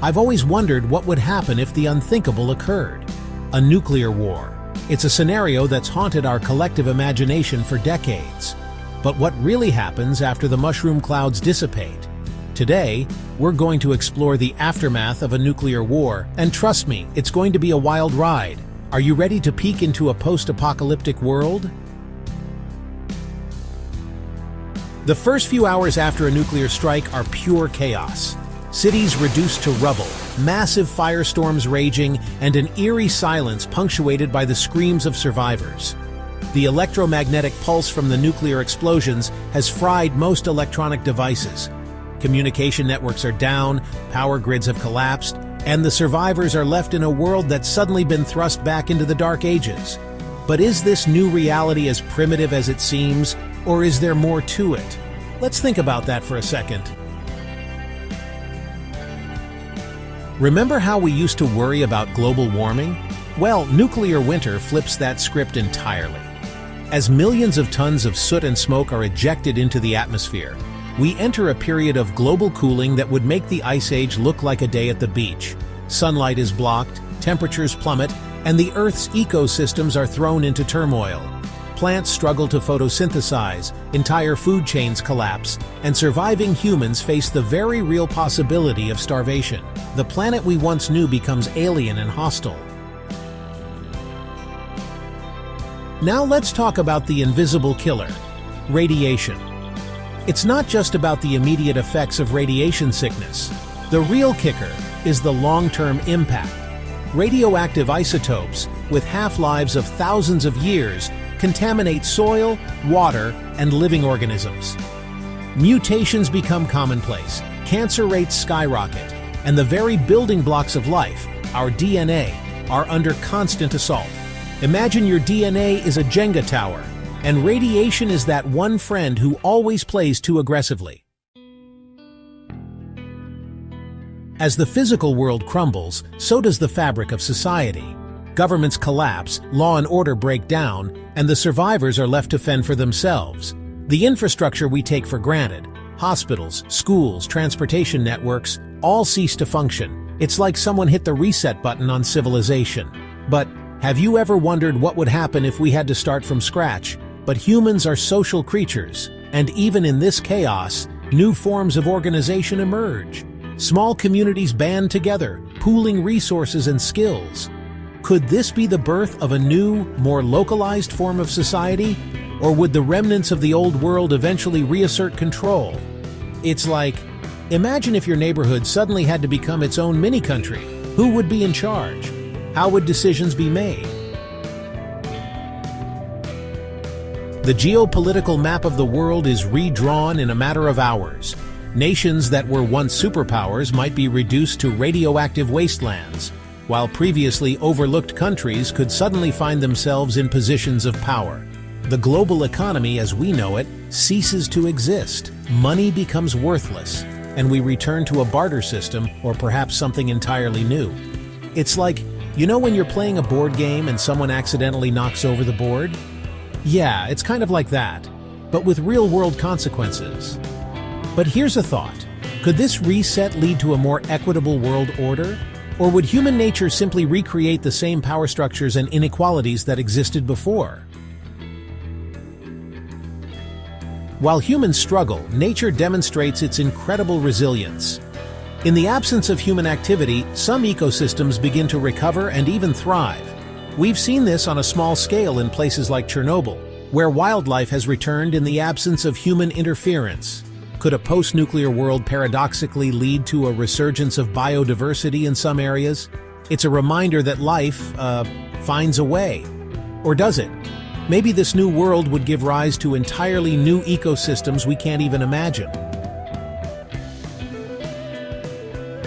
I've always wondered what would happen if the unthinkable occurred. A nuclear war. It's a scenario that's haunted our collective imagination for decades. But what really happens after the mushroom clouds dissipate? Today, we're going to explore the aftermath of a nuclear war, and trust me, it's going to be a wild ride. Are you ready to peek into a post-apocalyptic world? The first few hours after a nuclear strike are pure chaos. Cities reduced to rubble, massive firestorms raging, and an eerie silence punctuated by the screams of survivors. The electromagnetic pulse from the nuclear explosions has fried most electronic devices. Communication networks are down, power grids have collapsed, and the survivors are left in a world that's suddenly been thrust back into the dark ages. But is this new reality as primitive as it seems, or is there more to it? Let's think about that for a second. Remember how we used to worry about global warming? Well, nuclear winter flips that script entirely. As millions of tons of soot and smoke are ejected into the atmosphere, we enter a period of global cooling that would make the Ice Age look like a day at the beach. Sunlight is blocked, temperatures plummet, and the Earth's ecosystems are thrown into turmoil. Plants struggle to photosynthesize, entire food chains collapse, and surviving humans face the very real possibility of starvation. The planet we once knew becomes alien and hostile. Now let's talk about the invisible killer, radiation. It's not just about the immediate effects of radiation sickness. The real kicker is the long-term impact. Radioactive isotopes, with half-lives of thousands of years, contaminate soil, water, and living organisms. Mutations become commonplace, cancer rates skyrocket, and the very building blocks of life, our DNA, are under constant assault. Imagine your DNA is a Jenga tower, and radiation is that one friend who always plays too aggressively. As the physical world crumbles, so does the fabric of society. Governments collapse, law and order break down, and the survivors are left to fend for themselves. The infrastructure we take for granted, hospitals, schools, transportation networks, all cease to function. It's like someone hit the reset button on civilization. But have you ever wondered what would happen if we had to start from scratch? But humans are social creatures, and even in this chaos, new forms of organization emerge. Small communities band together, pooling resources and skills. Could this be the birth of a new, more localized form of society? Or would the remnants of the old world eventually reassert control? It's like, imagine if your neighborhood suddenly had to become its own mini-country. Who would be in charge? How would decisions be made? The geopolitical map of the world is redrawn in a matter of hours. Nations that were once superpowers might be reduced to radioactive wastelands, while previously overlooked countries could suddenly find themselves in positions of power. The global economy as we know it ceases to exist. Money becomes worthless, and we return to a barter system or perhaps something entirely new. It's like, you know when you're playing a board game and someone accidentally knocks over the board? Yeah, it's kind of like that, but with real-world consequences. But here's a thought. Could this reset lead to a more equitable world order? Or would human nature simply recreate the same power structures and inequalities that existed before? While humans struggle, nature demonstrates its incredible resilience. In the absence of human activity, some ecosystems begin to recover and even thrive. We've seen this on a small scale in places like Chernobyl, where wildlife has returned in the absence of human interference. Could a post-nuclear world paradoxically lead to a resurgence of biodiversity in some areas? It's a reminder that life, finds a way. Or does it? Maybe this new world would give rise to entirely new ecosystems we can't even imagine.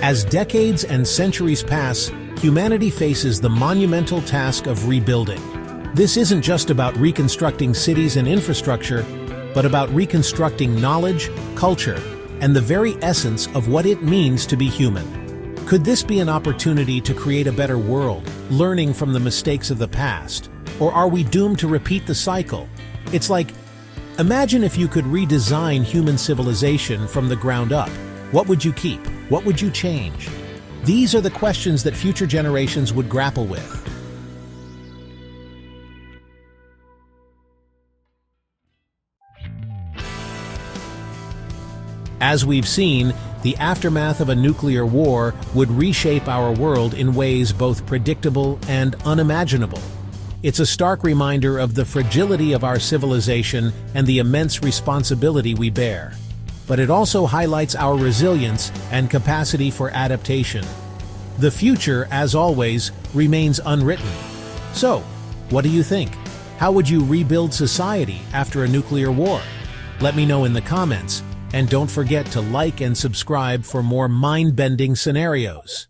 As decades and centuries pass, humanity faces the monumental task of rebuilding. This isn't just about reconstructing cities and infrastructure, but about reconstructing knowledge, culture, and the very essence of what it means to be human. Could this be an opportunity to create a better world, learning from the mistakes of the past? Or are we doomed to repeat the cycle? It's like, imagine if you could redesign human civilization from the ground up. What would you keep? What would you change? These are the questions that future generations would grapple with. As we've seen, the aftermath of a nuclear war would reshape our world in ways both predictable and unimaginable. It's a stark reminder of the fragility of our civilization and the immense responsibility we bear. But it also highlights our resilience and capacity for adaptation. The future, as always, remains unwritten. So, what do you think? How would you rebuild society after a nuclear war? Let me know in the comments. And don't forget to like and subscribe for more mind-bending scenarios.